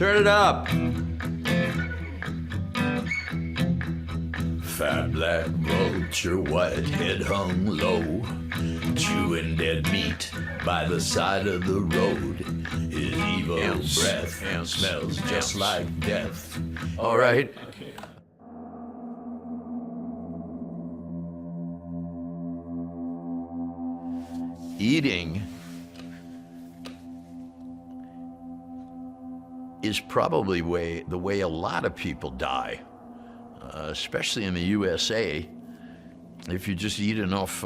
Turn it up. Fat black vulture, white head hung low, chewing dead meat by the side of the road. His evil breath smells just like death. All right. Eating is probably the way a lot of people die, especially in the USA. If you just eat enough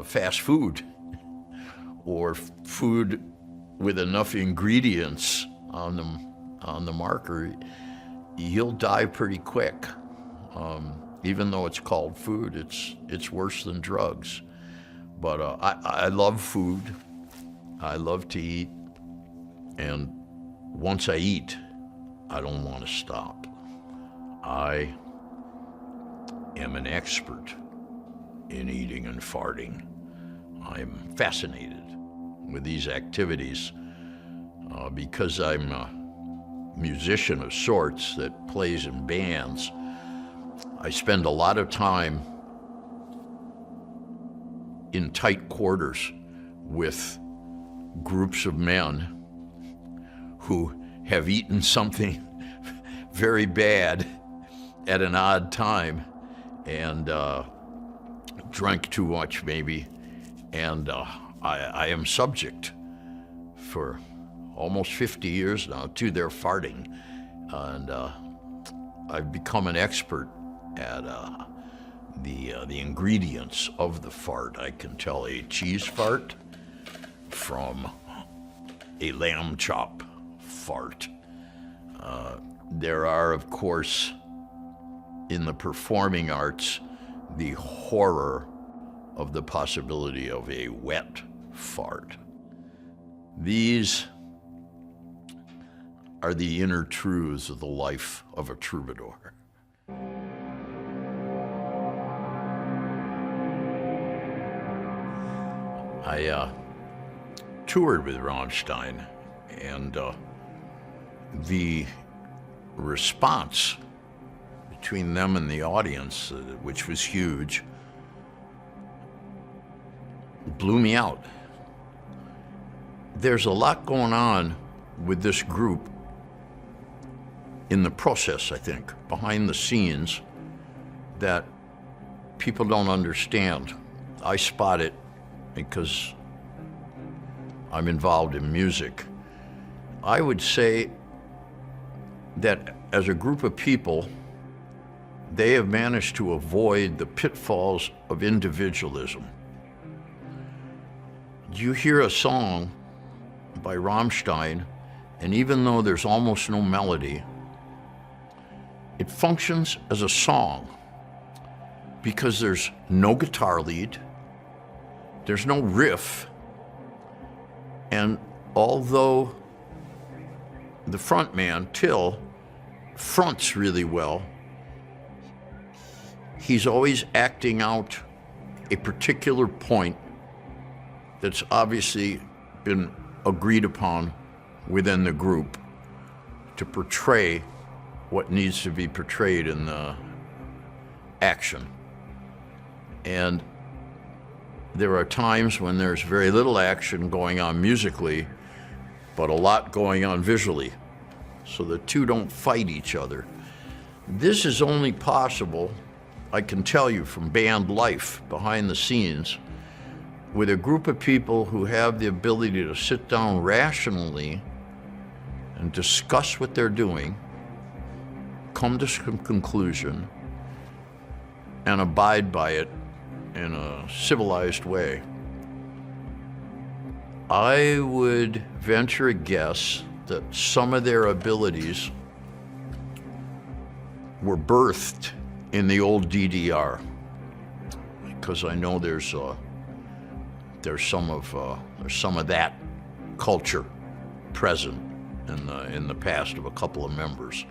fast food or food with enough ingredients on the marker, you'll die pretty quick. Even though it's called food, it's worse than drugs. But I love food. I love to eat. And once I eat, I don't want to stop. I am an expert in eating and farting. I'm fascinated with these activities because I'm a musician of sorts that plays in bands. I spend a lot of time in tight quarters with groups of men who have eaten something very bad at an odd time and drank too much maybe, and I am subject for almost 50 years now to their farting, and I've become an expert at the ingredients of the fart. I can tell a cheese fart from a lamb chop fart. There are, of course, in the performing arts, the horror of the possibility of a wet fart. These are the inner truths of the life of a troubadour. I toured with Rammstein, and the response between them and the audience, which was huge, blew me out. There's a lot going on with this group in the process, I think, behind the scenes, that people don't understand. I spot it because I'm involved in music. I would say that as a group of people, they have managed to avoid the pitfalls of individualism. You hear a song by Rammstein, and even though there's almost no melody, it functions as a song because there's no guitar lead, there's no riff, and although the front man, Till, fronts really well, he's always acting out a particular point that's obviously been agreed upon within the group to portray what needs to be portrayed in the action. And there are times when there's very little action going on musically, but a lot going on visually. So the two don't fight each other. This is only possible, I can tell you from band life behind the scenes, with a group of people who have the ability to sit down rationally and discuss what they're doing, come to some conclusion, and abide by it in a civilized way. I would venture a guess that some of their abilities were birthed in the old DDR, because I know there's some of that culture present in the past of a couple of members.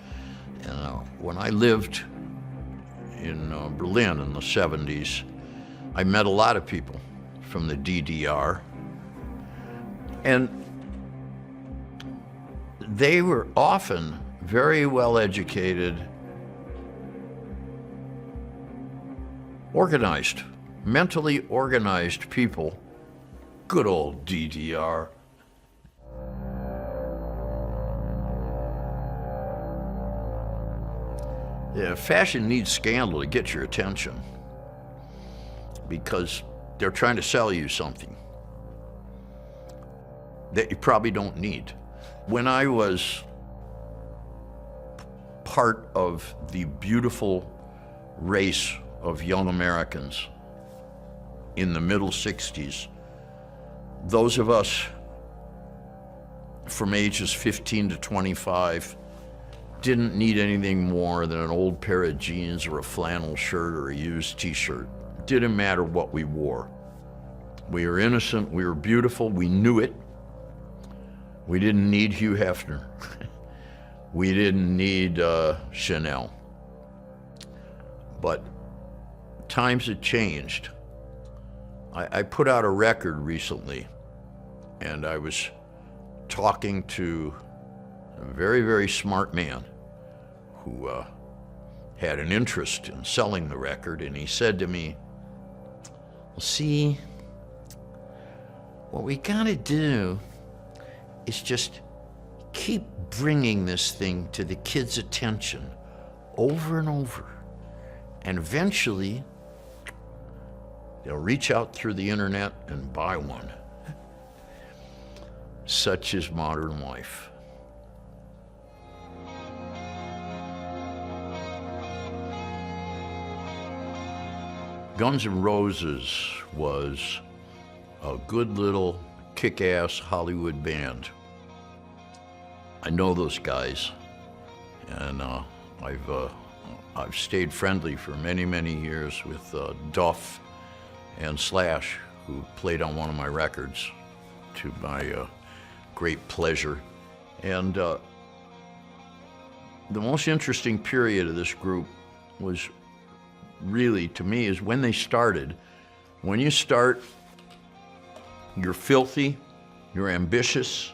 And when I lived in Berlin in the 70s, I met a lot of people from the DDR, and they were often very well educated, organized, mentally organized people. Good old DDR. Yeah, fashion needs scandal to get your attention because they're trying to sell you something that you probably don't need. When I was part of the beautiful race of young Americans in the middle 60s, those of us from ages 15 to 25 didn't need anything more than an old pair of jeans or a flannel shirt or a used t-shirt. Didn't matter what we wore. We were innocent, we were beautiful, we knew it. We didn't need Hugh Hefner. We didn't need Chanel. But times had changed. I put out a record recently, and I was talking to a very, very smart man who had an interest in selling the record, and he said to me, well, see, what we gotta do is just keep bringing this thing to the kids' attention over and over, and eventually they'll reach out through the internet and buy one. Such is modern life. Guns N' Roses was a good little kick-ass Hollywood band. I know those guys, and I've stayed friendly for many, many years with Duff and Slash, who played on one of my records, to my great pleasure. And the most interesting period of this group was really, to me, is when they started. When you start, you're filthy, you're ambitious,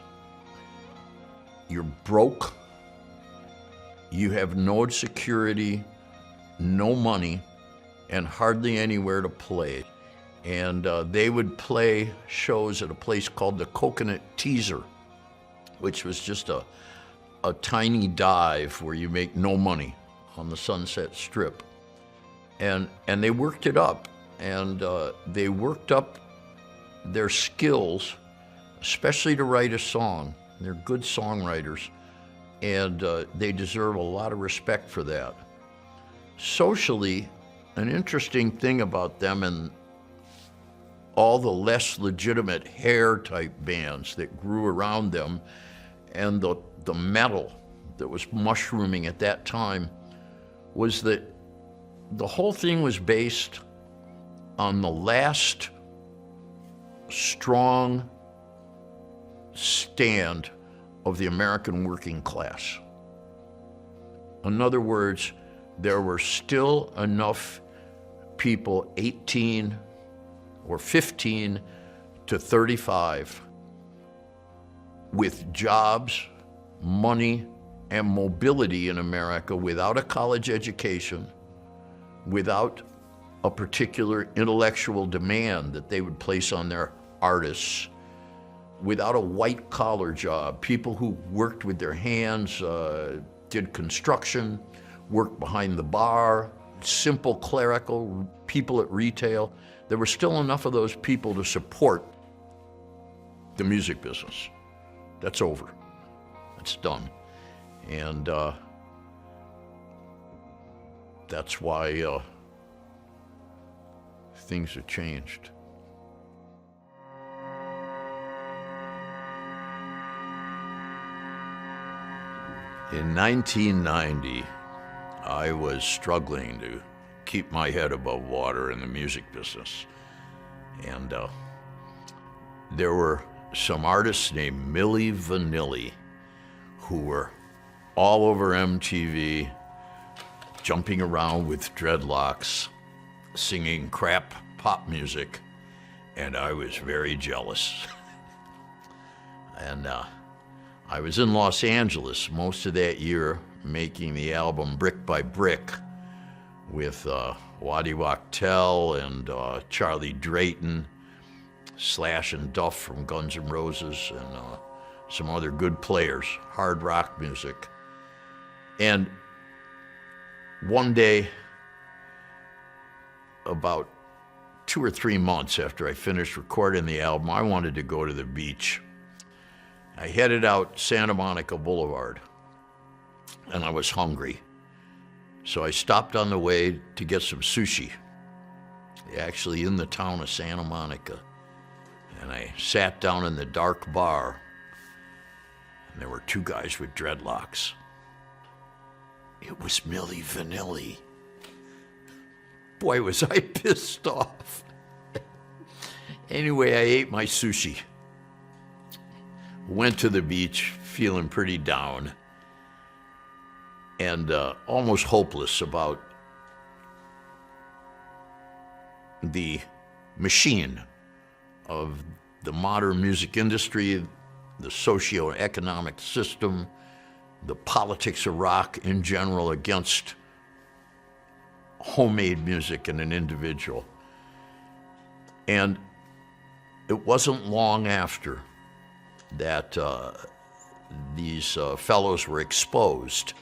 you're broke, you have no security, no money, and hardly anywhere to play. And they would play shows at a place called the Coconut Teaser, which was just a tiny dive where you make no money on the Sunset Strip. And they worked it up, and they worked up their skills, especially to write a song. They're good songwriters, and they deserve a lot of respect for that. Socially, an interesting thing about them and all the less legitimate hair-type bands that grew around them, and the metal that was mushrooming at that time, was that the whole thing was based on the last strong stand of the American working class. In other words, there were still enough people 18 or 15 to 35 with jobs, money, and mobility in America without a college education, without a particular intellectual demand that they would place on their artists, without a white-collar job, people who worked with their hands, did construction, worked behind the bar, simple clerical, people at retail. There were still enough of those people to support the music business. That's over. That's done. And that's why things have changed. In 1990, I was struggling to keep my head above water in the music business. And there were some artists named Milli Vanilli who were all over MTV, jumping around with dreadlocks, singing crap pop music, and I was very jealous. And I was in Los Angeles most of that year making the album Brick by Brick with Waddy Wachtel and Charlie Drayton, Slash and Duff from Guns N' Roses, and some other good players, hard rock music. And one day, about 2 or 3 months after I finished recording the album, I wanted to go to the beach. I headed out Santa Monica Boulevard, and I was hungry. So I stopped on the way to get some sushi, actually in the town of Santa Monica. And I sat down in the dark bar, and there were 2 guys with dreadlocks. It was Milli Vanilli. Boy, was I pissed off. Anyway, I ate my sushi. Went to the beach feeling pretty down and almost hopeless about the machine of the modern music industry, the socio-economic system, the politics of rock in general against homemade music and an individual. And it wasn't long after that these fellows were exposed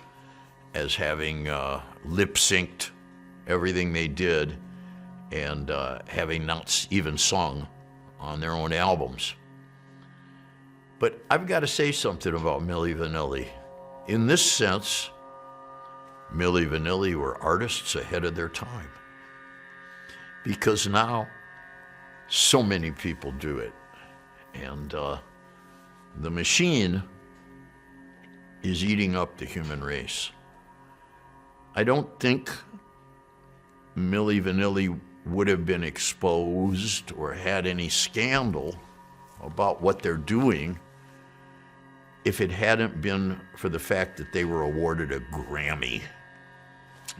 as having lip-synced everything they did and having not even sung on their own albums. But I've got to say something about Milli Vanilli. In this sense, Milli Vanilli were artists ahead of their time, because now so many people do it. And the machine is eating up the human race. I don't think Milli Vanilli would have been exposed or had any scandal about what they're doing if it hadn't been for the fact that they were awarded a Grammy.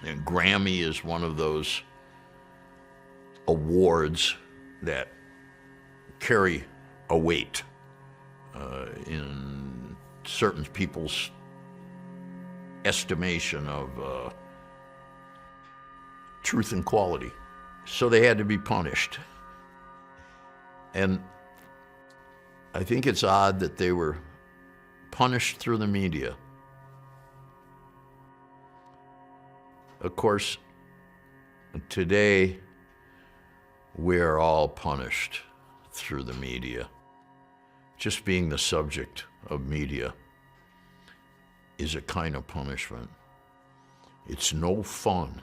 And Grammy is one of those awards that carry a weight in certain people's estimation of truth and quality. So they had to be punished. And I think it's odd that they were punished through the media. Of course, today we're all punished through the media. Just being the subject of media is a kind of punishment. It's no fun